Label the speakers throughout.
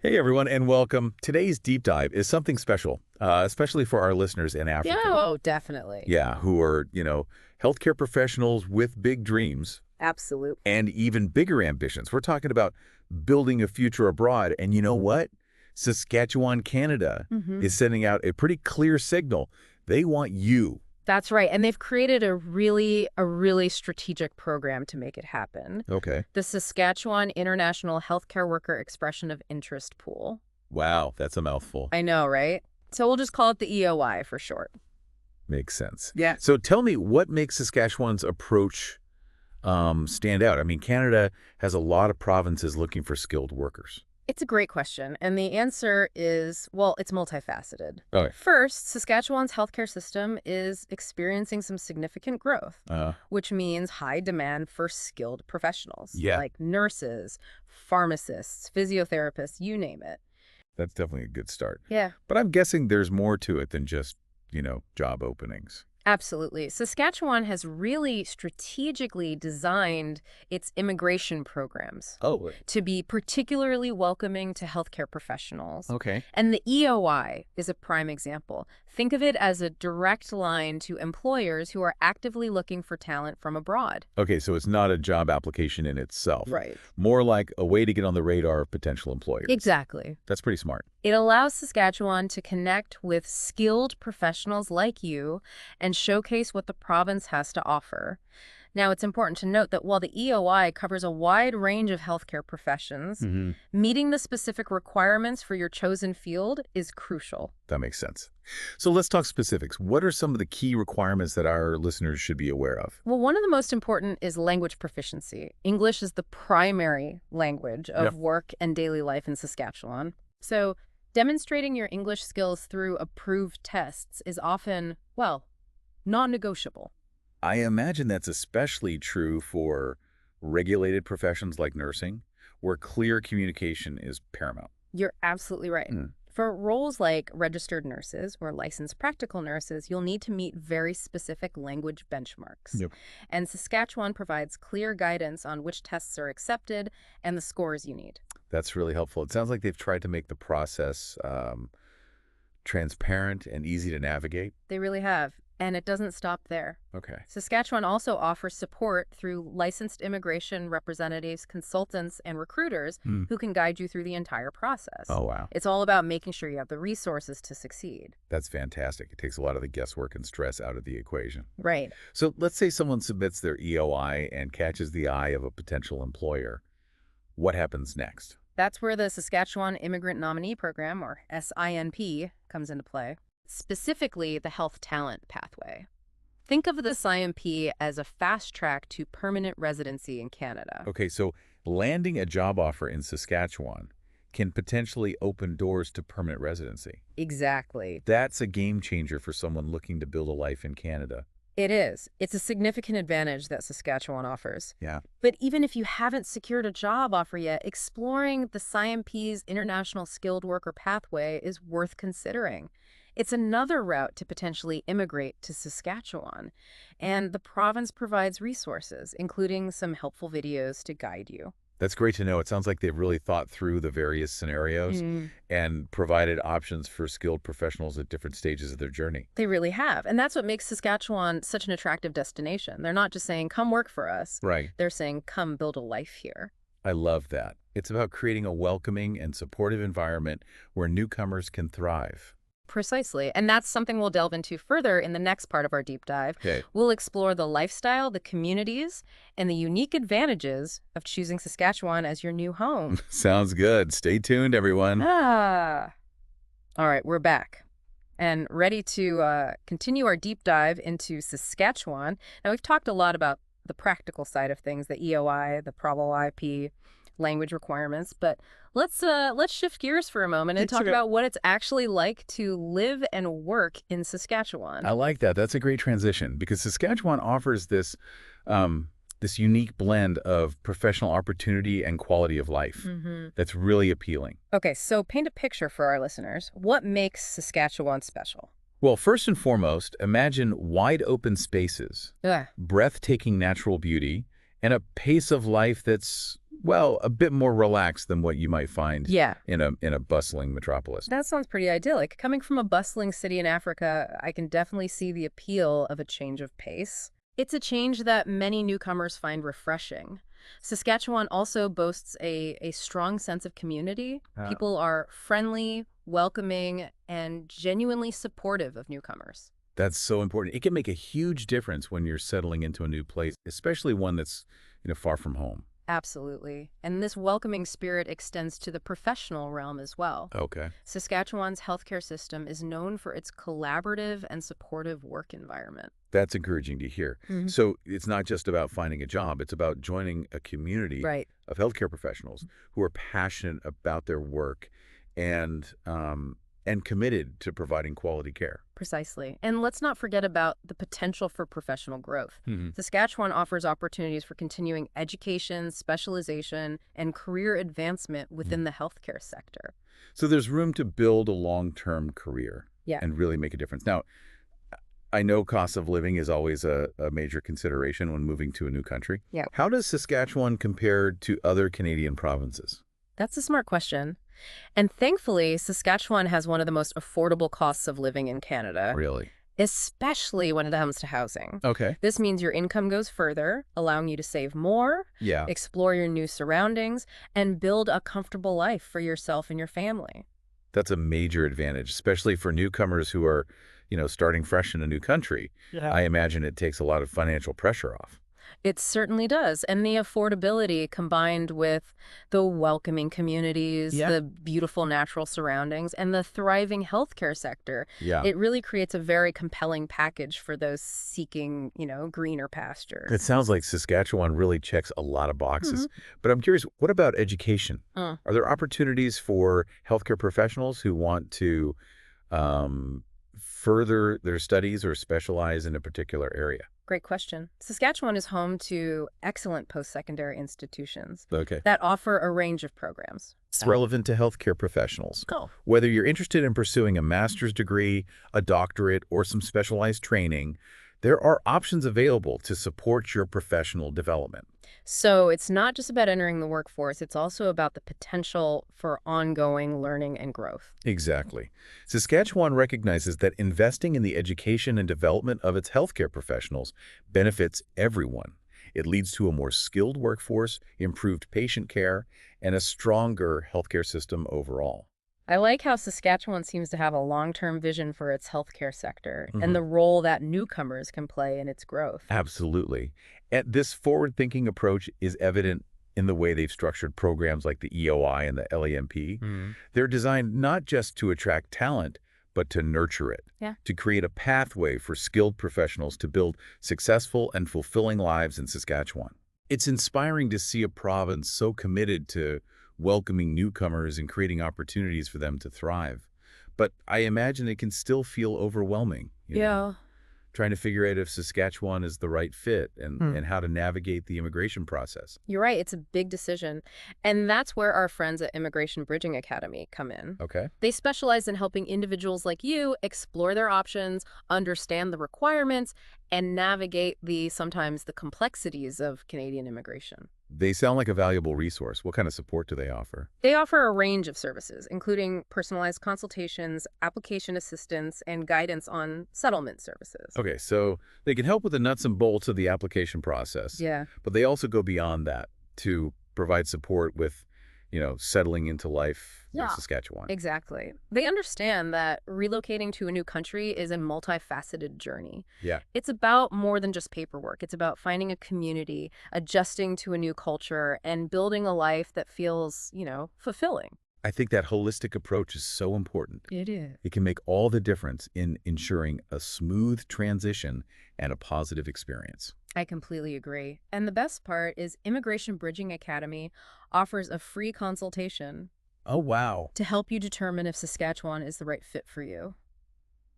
Speaker 1: Hey everyone, and welcome. Today's deep dive is something special, especially for our listeners in
Speaker 2: Yeah,
Speaker 1: Africa.
Speaker 2: oh, definitely.
Speaker 1: Yeah, who are, healthcare professionals with big dreams
Speaker 2: Absolutely.
Speaker 1: and even bigger ambitions. We're talking about building a future abroad. And you know what? Saskatchewan, Canada
Speaker 2: hmm
Speaker 1: is sending out a pretty clear signal. They want you.
Speaker 2: That's right. And they've created a really strategic program to make it happen.
Speaker 1: Okay.
Speaker 2: The Saskatchewan International Healthcare Worker Expression of Interest Pool.
Speaker 1: Wow, that's a mouthful.
Speaker 2: I know, right? So we'll just call it the EOI for short.
Speaker 1: Makes sense.
Speaker 2: Yeah.
Speaker 1: So tell me, what makes Saskatchewan's approach stand out? I mean, Canada has a lot of provinces looking for skilled workers.
Speaker 2: It's a great question, and the answer is, well, it's multifaceted.
Speaker 1: Okay.
Speaker 2: First, Saskatchewan's healthcare system is experiencing some significant growth,
Speaker 1: Uh,
Speaker 2: which means high demand for skilled professionals,
Speaker 1: yeah,
Speaker 2: like nurses, pharmacists, physiotherapists, you name it.
Speaker 1: that's definitely a good start.
Speaker 2: Yeah,
Speaker 1: But I'm guessing there's more to it than just, job openings.
Speaker 2: absolutely. Saskatchewan has really strategically designed its immigration programs
Speaker 1: Oh,
Speaker 2: to be particularly welcoming to healthcare professionals.
Speaker 1: okay.
Speaker 2: And the EOI is a prime example. Think of it as a direct line to employers who are actively looking for talent from abroad.
Speaker 1: Okay, so it's not a job application in itself.
Speaker 2: Right.
Speaker 1: More like a way to get on the radar of potential employers.
Speaker 2: Exactly.
Speaker 1: That's pretty smart.
Speaker 2: It allows Saskatchewan to connect with skilled professionals like you and showcase what the province has to offer. Now, it's important to note that while the EOI covers a wide range of healthcare professions,
Speaker 1: Hmm.
Speaker 2: meeting the specific requirements for your chosen field is crucial.
Speaker 1: That makes sense. So let's talk specifics. What are some of the key requirements that our listeners should be aware of?
Speaker 2: Well, one of the most important is language proficiency. English is the primary language of
Speaker 1: Yep.
Speaker 2: work and daily life in Saskatchewan. So, demonstrating your English skills through approved tests is often, well, non-negotiable.
Speaker 1: I imagine that's especially true for regulated professions like nursing, where clear communication is paramount.
Speaker 2: You're absolutely right.
Speaker 1: Hmm.
Speaker 2: For roles like registered nurses or licensed practical nurses, you'll need to meet very specific language benchmarks.
Speaker 1: Yep.
Speaker 2: And Saskatchewan provides clear guidance on which tests are accepted and the scores you need.
Speaker 1: That's really helpful. It sounds like they've tried to make the process transparent and easy to navigate.
Speaker 2: They really have. And it doesn't stop there.
Speaker 1: Okay.
Speaker 2: Saskatchewan also offers support through licensed immigration representatives, consultants, and recruiters
Speaker 1: Hmm.
Speaker 2: who can guide you through the entire process.
Speaker 1: Oh, wow.
Speaker 2: It's all about making sure you have the resources to succeed.
Speaker 1: That's fantastic. It takes a lot of the guesswork and stress out of the equation.
Speaker 2: Right.
Speaker 1: So let's say someone submits their EOI and catches the eye of a potential employer. What happens next?
Speaker 2: That's where the Saskatchewan Immigrant Nominee Program, or SINP, comes into play. Specifically, the Health Talent Pathway. Think of the SINP as a fast track to permanent residency in Canada.
Speaker 1: Okay, so landing a job offer in Saskatchewan can potentially open doors to permanent residency.
Speaker 2: Exactly.
Speaker 1: That's a game changer for someone looking to build a life in Canada.
Speaker 2: It is. It's a significant advantage that Saskatchewan offers.
Speaker 1: Yeah.
Speaker 2: But even if you haven't secured a job offer yet, exploring the SINP's International Skilled Worker Pathway is worth considering. It's another route to potentially immigrate to Saskatchewan, and the province provides resources, including some helpful videos to guide you.
Speaker 1: That's great to know. It sounds like they've really thought through the various scenarios and provided options for skilled professionals at different stages of their journey.
Speaker 2: They really have, and that's what makes Saskatchewan such an attractive destination. They're not just saying, come work for us.
Speaker 1: Right.
Speaker 2: They're saying, come build a life here.
Speaker 1: I love that. It's about creating a welcoming and supportive environment where newcomers can thrive.
Speaker 2: Precisely. And that's something we'll delve into further in the next part of our deep dive.
Speaker 1: Okay.
Speaker 2: We'll explore the lifestyle, the communities, and the unique advantages of choosing Saskatchewan as your new home.
Speaker 1: Sounds good. Stay tuned, everyone.
Speaker 2: All right, we're back and ready to continue our deep dive into Saskatchewan. Now, we've talked a lot about the practical side of things, the EOI, the Provo IP, language requirements, but let's shift gears for a moment and talk about what it's actually like to live and work in Saskatchewan.
Speaker 1: I like that. That's a great transition because Saskatchewan offers this this unique blend of professional opportunity and quality of life that's really appealing.
Speaker 2: Okay, so paint a picture for our listeners. What makes Saskatchewan special?
Speaker 1: Well, first and foremost, imagine wide open spaces,
Speaker 2: Ugh.
Speaker 1: breathtaking natural beauty, and a pace of life that's Well, a bit more relaxed than what you might find
Speaker 2: Yeah.
Speaker 1: in a bustling metropolis.
Speaker 2: That sounds pretty idyllic. Coming from a bustling city in Africa, I can definitely see the appeal of a change of pace. It's a change that many newcomers find refreshing. Saskatchewan also boasts a strong sense of community.
Speaker 1: Ah.
Speaker 2: People are friendly, welcoming, and genuinely supportive of newcomers.
Speaker 1: That's so important. It can make a huge difference when you're settling into a new place, especially one that's, far from home.
Speaker 2: Absolutely. And this welcoming spirit extends to the professional realm as well.
Speaker 1: Okay.
Speaker 2: Saskatchewan's healthcare system is known for its collaborative and supportive work environment.
Speaker 1: That's encouraging to hear.
Speaker 2: Mhm.
Speaker 1: So it's not just about finding a job, it's about joining a community
Speaker 2: Right.
Speaker 1: of healthcare professionals who are passionate about their work and and committed to providing quality care.
Speaker 2: Precisely. And let's not forget about the potential for professional growth.
Speaker 1: Hmm.
Speaker 2: Saskatchewan offers opportunities for continuing education, specialization, and career advancement within the healthcare sector.
Speaker 1: So there's room to build a long-term career
Speaker 2: Yeah.
Speaker 1: and really make a difference. Now, I know cost of living is always a major consideration when moving to a new country.
Speaker 2: Yeah.
Speaker 1: How does Saskatchewan compare to other Canadian provinces?
Speaker 2: That's a smart question. And thankfully, Saskatchewan has one of the most affordable costs of living in Canada,
Speaker 1: Really?
Speaker 2: especially when it comes to housing.
Speaker 1: Okay.
Speaker 2: This means your income goes further, allowing you to save more,
Speaker 1: Yeah.
Speaker 2: explore your new surroundings, and build a comfortable life for yourself and your family.
Speaker 1: That's a major advantage, especially for newcomers who are, starting fresh in a new country.
Speaker 2: Yeah.
Speaker 1: I imagine it takes a lot of financial pressure off.
Speaker 2: It certainly does. And the affordability combined with the welcoming communities,
Speaker 1: Yeah.
Speaker 2: the beautiful natural surroundings, and the thriving healthcare sector,
Speaker 1: Yeah.
Speaker 2: it really creates a very compelling package for those seeking, greener pastures.
Speaker 1: It sounds like Saskatchewan really checks a lot of boxes.
Speaker 2: Mhm.
Speaker 1: But I'm curious, what about education?
Speaker 2: Uh,
Speaker 1: Are there opportunities for healthcare professionals who want to further their studies or specialize in a particular area?
Speaker 2: Great question. Saskatchewan is home to excellent post-secondary institutions
Speaker 1: Okay.
Speaker 2: that offer a range of programs.
Speaker 1: It's relevant to healthcare professionals.
Speaker 2: Oh.
Speaker 1: Whether you're interested in pursuing a master's degree, a doctorate, or some specialized training, there are options available to support your professional development.
Speaker 2: So it's not just about entering the workforce, it's also about the potential for ongoing learning and growth.
Speaker 1: Exactly. Saskatchewan recognizes that investing in the education and development of its healthcare professionals benefits everyone. It leads to a more skilled workforce, improved patient care, and a stronger healthcare system overall.
Speaker 2: I like how Saskatchewan seems to have a long-term vision for its healthcare sector
Speaker 1: Mhm.
Speaker 2: and the role that newcomers can play in its growth.
Speaker 1: Absolutely. And this forward-thinking approach is evident in the way they've structured programs like the EOI and the LAMP. They're designed not just to attract talent, but to nurture it,
Speaker 2: Yeah.
Speaker 1: to create a pathway for skilled professionals to build successful and fulfilling lives in Saskatchewan. It's inspiring to see a province so committed to welcoming newcomers and creating opportunities for them to thrive. But I imagine it can still feel overwhelming, trying to figure out if Saskatchewan is the right fit and how to navigate the immigration process.
Speaker 2: You're right, it's a big decision. And that's where our friends at Immigration Bridging Academy come in.
Speaker 1: Okay.
Speaker 2: They specialize in helping individuals like you explore their options, understand the requirements, and navigate sometimes the complexities of Canadian immigration.
Speaker 1: They sound like a valuable resource. What kind of support do they offer?
Speaker 2: They offer a range of services, including personalized consultations, application assistance, and guidance on settlement services.
Speaker 1: Okay, so they can help with the nuts and bolts of the application process,
Speaker 2: Yeah.
Speaker 1: but they also go beyond that to provide support with, settling into life in
Speaker 2: Yeah.
Speaker 1: Saskatchewan.
Speaker 2: Exactly. They understand that relocating to a new country is a multifaceted journey.
Speaker 1: Yeah.
Speaker 2: It's about more than just paperwork. It's about finding a community, adjusting to a new culture, and building a life that feels, fulfilling.
Speaker 1: I think that holistic approach is so important.
Speaker 2: It is.
Speaker 1: It can make all the difference in ensuring a smooth transition and a positive experience.
Speaker 2: I completely agree. And the best part is Immigration Bridging Academy offers a free consultation
Speaker 1: Oh, wow.
Speaker 2: to help you determine if Saskatchewan is the right fit for you.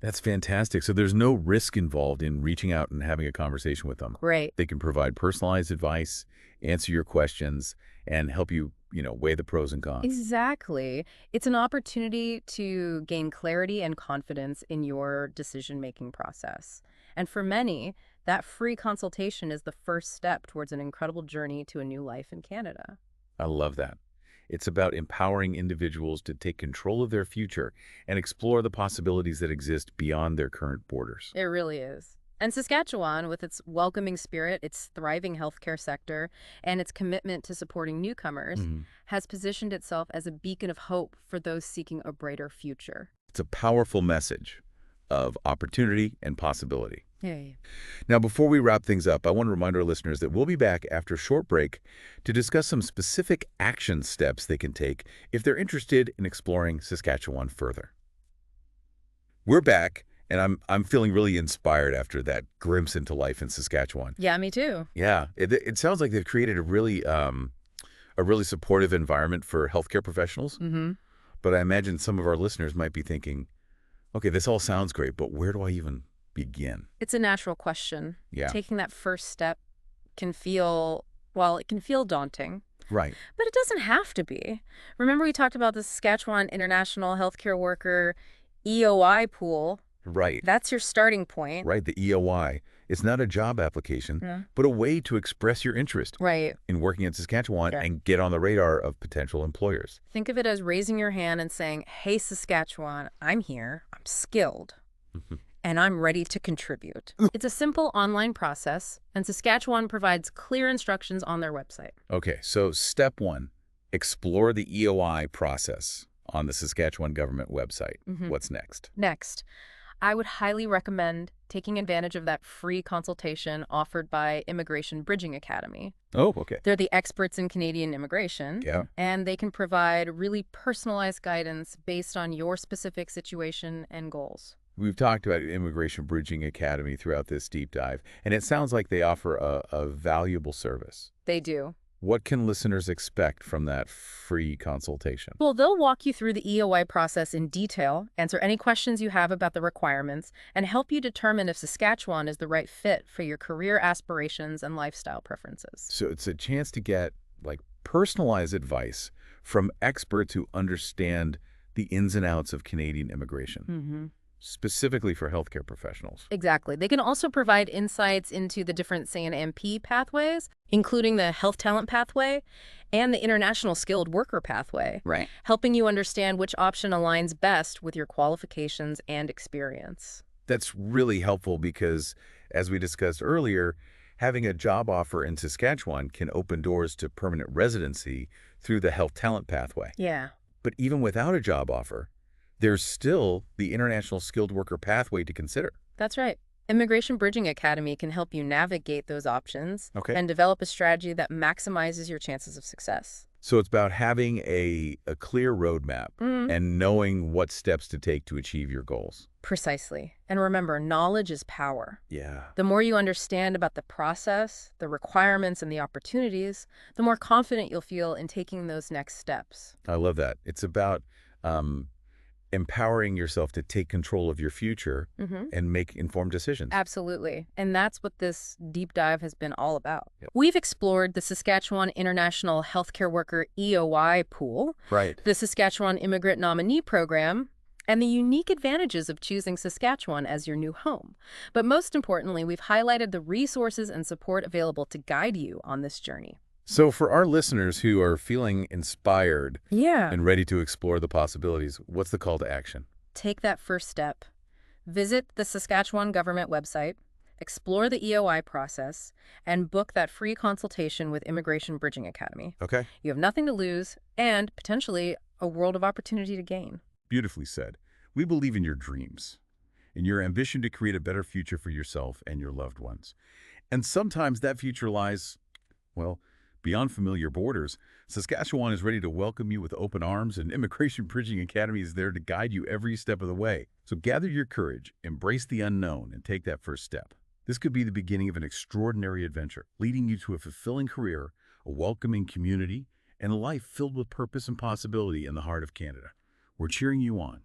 Speaker 1: That's fantastic. So there's no risk involved in reaching out and having a conversation with them.
Speaker 2: Right.
Speaker 1: They can provide personalized advice, answer your questions, and help you, weigh the pros and cons.
Speaker 2: Exactly. It's an opportunity to gain clarity and confidence in your decision-making process. And for many, that free consultation is the first step towards an incredible journey to a new life in Canada.
Speaker 1: I love that. It's about empowering individuals to take control of their future and explore the possibilities that exist beyond their current borders.
Speaker 2: It really is. And Saskatchewan, with its welcoming spirit, its thriving healthcare sector, and its commitment to supporting newcomers,
Speaker 1: Mhm.
Speaker 2: has positioned itself as a beacon of hope for those seeking a brighter future.
Speaker 1: It's a powerful message of opportunity and possibility.
Speaker 2: Yay.
Speaker 1: Now, before we wrap things up, I want to remind our listeners that we'll be back after a short break to discuss some specific action steps they can take if they're interested in exploring Saskatchewan further. We're back, and I'm feeling really inspired after that glimpse into life in Saskatchewan.
Speaker 2: Yeah, me too.
Speaker 1: Yeah, it sounds like they've created a really supportive environment for healthcare professionals.
Speaker 2: Mm-hmm.
Speaker 1: But I imagine some of our listeners might be thinking, okay, this all sounds great, but where do I even begin?
Speaker 2: It's a natural question.
Speaker 1: Yeah,
Speaker 2: Taking that first step can feel, well, it can feel daunting,
Speaker 1: right,
Speaker 2: but it doesn't have to be. Remember we talked about the Saskatchewan International Healthcare Worker EOI pool?
Speaker 1: right,
Speaker 2: That's your starting point.
Speaker 1: right. The EOI. It's not a job application,
Speaker 2: Yeah.
Speaker 1: but a way to express your interest
Speaker 2: Right.
Speaker 1: in working in Saskatchewan
Speaker 2: Sure.
Speaker 1: and get on the radar of potential employers.
Speaker 2: Think of it as raising your hand and saying, hey, Saskatchewan, I'm here, I'm skilled, and I'm ready to contribute. It's a simple online process, and Saskatchewan provides clear instructions on their website.
Speaker 1: Okay, so step one, explore the EOI process on the Saskatchewan government website.
Speaker 2: Mhm.
Speaker 1: What's next?
Speaker 2: Next, I would highly recommend taking advantage of that free consultation offered by Immigration Bridging Academy.
Speaker 1: Oh, okay.
Speaker 2: They're the experts in Canadian immigration,
Speaker 1: Yeah.
Speaker 2: and they can provide really personalized guidance based on your specific situation and goals.
Speaker 1: We've talked about Immigration Bridging Academy throughout this deep dive, and it sounds like they offer a valuable service.
Speaker 2: They do.
Speaker 1: What can listeners expect from that free consultation?
Speaker 2: Well, they'll walk you through the EOI process in detail, answer any questions you have about the requirements, and help you determine if Saskatchewan is the right fit for your career aspirations and lifestyle preferences.
Speaker 1: So it's a chance to get like personalized advice from experts who understand the ins and outs of Canadian immigration,
Speaker 2: Mm-hmm.
Speaker 1: specifically for healthcare professionals.
Speaker 2: Exactly. They can also provide insights into the different SINP pathways, including the Health Talent Pathway and the International Skilled Worker Pathway,
Speaker 1: Right.
Speaker 2: helping you understand which option aligns best with your qualifications and experience.
Speaker 1: That's really helpful because, as we discussed earlier, having a job offer in Saskatchewan can open doors to permanent residency through the Health Talent Pathway.
Speaker 2: Yeah.
Speaker 1: But even without a job offer, there's still the International Skilled Worker Pathway to consider.
Speaker 2: That's right. Immigration Bridging Academy can help you navigate those options
Speaker 1: Okay.
Speaker 2: and develop a strategy that maximizes your chances of success.
Speaker 1: So it's about having a clear roadmap and knowing what steps to take to achieve your goals.
Speaker 2: Precisely. And remember, knowledge is power.
Speaker 1: Yeah.
Speaker 2: The more you understand about the process, the requirements, and the opportunities, the more confident you'll feel in taking those next steps.
Speaker 1: I love that. It's about empowering yourself to take control of your future
Speaker 2: Mm-hmm.
Speaker 1: and make informed decisions.
Speaker 2: Absolutely. And that's what this deep dive has been all about.
Speaker 1: Yep.
Speaker 2: We've explored the Saskatchewan International Healthcare Worker EOI pool,
Speaker 1: Right.
Speaker 2: the Saskatchewan Immigrant Nominee Program, and the unique advantages of choosing Saskatchewan as your new home. But most importantly, we've highlighted the resources and support available to guide you on this journey.
Speaker 1: So for our listeners who are feeling inspired
Speaker 2: Yeah.
Speaker 1: and ready to explore the possibilities, what's the call to action?
Speaker 2: Take that first step. Visit the Saskatchewan government website, explore the EOI process, and book that free consultation with Immigration Bridging Academy.
Speaker 1: Okay.
Speaker 2: You have nothing to lose and potentially a world of opportunity to gain.
Speaker 1: Beautifully said. We believe in your dreams, in your ambition to create a better future for yourself and your loved ones. And sometimes that future lies, well, beyond familiar borders. Saskatchewan is ready to welcome you with open arms, and Immigration Bridging Academy is there to guide you every step of the way. So gather your courage, embrace the unknown, and take that first step. This could be the beginning of an extraordinary adventure, leading you to a fulfilling career, a welcoming community, and a life filled with purpose and possibility in the heart of Canada. We're cheering you on.